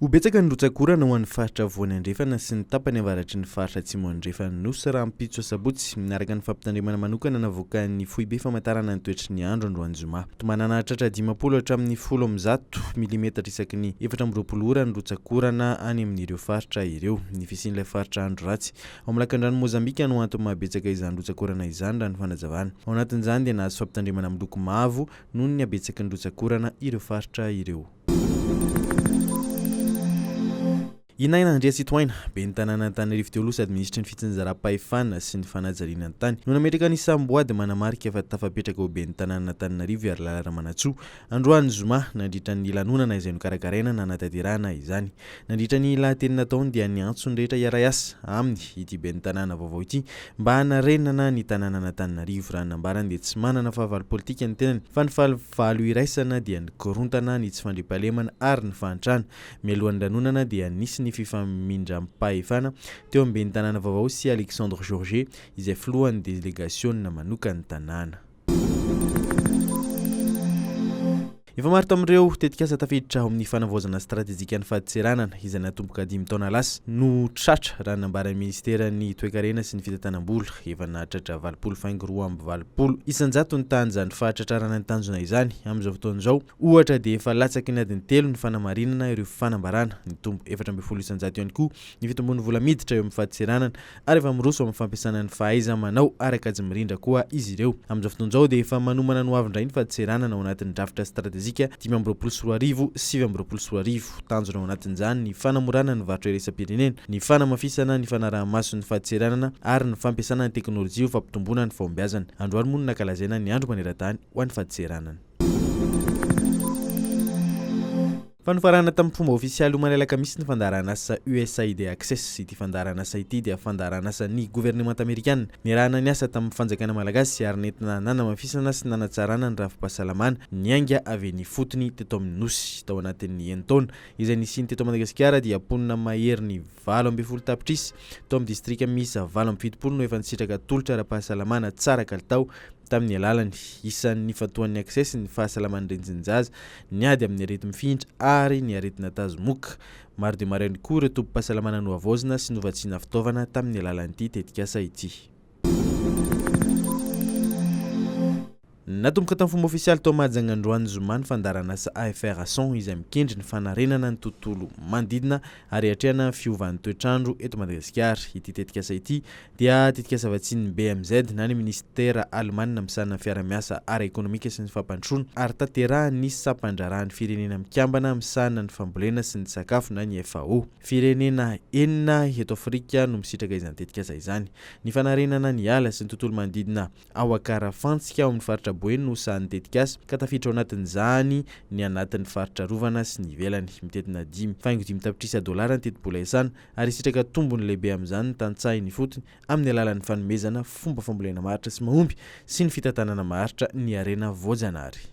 Ho betsaka ny rotsakorana ho an'ny faritra voany Andrefana sy ny tapany avaratry ny faritra Atsimo Andrefana nosy rahampitso sabotsy miaraka ny fampitandremana manokana navoaka ny foibe famantarana ny toetran'ny andro androany zoma. Tomanana tratra 10 hatramin'ny 10 milimetatra isaky ny 420 ora ny rotsakorana any amin'ireo faritra ireo. Ny fisian'ilay faritra andro ratsy ao amin'ny lakandrano Mozambika no antony mahabetsaka izany rotsakorana izany raha ny fanazavana. Ao anatin'izany dia nahazo fampitandremana amin'ny loko mavo noho ny habetsaky ny rotsakorana ireo faritra ireo. Inaina Andrea Sitoaina, be ny tanànan'Antananarivo teo aloha sady ministry ny fitsinjaram-pahefana sy ny fanajariana ny tany. No nametraka ny samboady manamarika fa tafapetraka ho be ny tanànan'Antananarivo Harilala Ramanantsoa. Androany zoma nandritra ny Lanonana izay nokarakaraina nanatanterahana izany. Nandritra ny lahatenina taona dia niantso ny rehetra hiara hiasa amin'ny ity be ny tanàna vaovao ity mba hanarenana ny tanànan'Antananarivo. Raha nambarany dia tsy manana fahavalo politika ny tenany fa ny fahavalo iraisana dia ny korontana, ny tsy fandriampahalemana ary ny fahantrana. Mialohan'ny Lanonana dia nisy ny fifamindram-pahefana teo amin'ny tanàna Vaovao sy Alexandre izay filohan'ny délégation manokana ny tanàna. Efa maro tamin'ireo tetikasa tafiditra ao amin'ny fanavaozana stratejika ny fadintseranana izay natomboka 5 taona lasa no tratra raha nambaran'ny ministeran'ny toe-karena sy ny fitantanam-bola efa nahatratra 20.20 isanjato ny tanjany fahatratrarana ny tanjona izany amin'izao fotoan'izao. Ohatra dia efa latsaky ny adiny 3 ny fanamarinana ireo fanambarana ny tombo 4.20 isanjato ihany koa ny fitombony vola miditra eo amin'ny fadintseranana ary efa miroso amin'ny fampiasana ny fahaiza manao araka azy mirindra koa izy ireo. Amin'izao fotoan'izao dia efa manomana ny hoavindray ny fadintseranana ao anatin'ny drafitra stratejika 2024-2024 tanjona ao anatin'izany ny fanamorana ny varotra iraisam-pirenena, ny fanamafisana ny fanaraha-maso ny fadintseranana ary ny fampiasana ny teknôlôjia ho fampitomboana ny fahombiazana. Androany moa nakalazaina ny andro maneran-tany ho an'ny fadintseranana. Fanofarana tamin'ny fomba ofisialy malalaka misy ny fandaharana asa Usaid Access. Ity fandaharana asa ity dia fandaharana asan'ny gouvernement américain. Nirahana ny asa tamin'ny fanjakana malagasy ary nentina nanamafisana sy nanatsarana ny rafi-pahasalamana nianga avy ny fotony teto amin'ny nosy tao anatin'ny taona izay nisiny teto Madagasikara dia ponina mahery ny 20 tapitrisa tao amin'ny distrika misy 20 no efa nisitraka tolotra ara-pahasalamana tsara kalitao tamin'ny alalany. Isan'ny fatoan'ny access ny fahasalaman'ny renjinjaza niady amin'ny arety mifindra ary ny aretina tazomoka. Maro dia maro ihany koa ireo tompo-pahasalamana no avaozana sy novatsiana fitaovana tamin'ny alalan'ity tetikasa ity. Natomboka tamin'ny fomba ofisialy tao Manja androany zoma ny fandaharana asa AFR izay mikendry ny fanarenana ny tontolo manodidina ary hatrehana fiovan'ny toetrandro eto Madagasikara. Ity tetikasa ity dia tetikasa vatsian'ny BMZ na ny ministera Alemanina misarona fiara-miasa ara ekonomika sy ny fampandrosoana ary tanterahan'ny sampandrarahan'ny firenena mikambana misarona ny fambolena sy ny sakafo na ny FAO. Firenena 9 eto Afrika no misitraka izany tetikasa izany. Ny fanarenana ny ala sy ny tontolo manodidina ao Akarafantsika ao amin'ny faritra Boeny no sahan'ny tetikasa ka tafiditra ao anatin'izany ny anatin'ny faritra rovana sy ny ivelany mitetina 5 tapitrisa $, ny teti-bola iasana ary isitraka tombony lehibe amin'izany ny tantsahin'ny fotony amin'ny alalan'ny fanomezana fomba fambolena maharitra sy mahomby sy ny fitantanana maharitra ny arena voajanahary.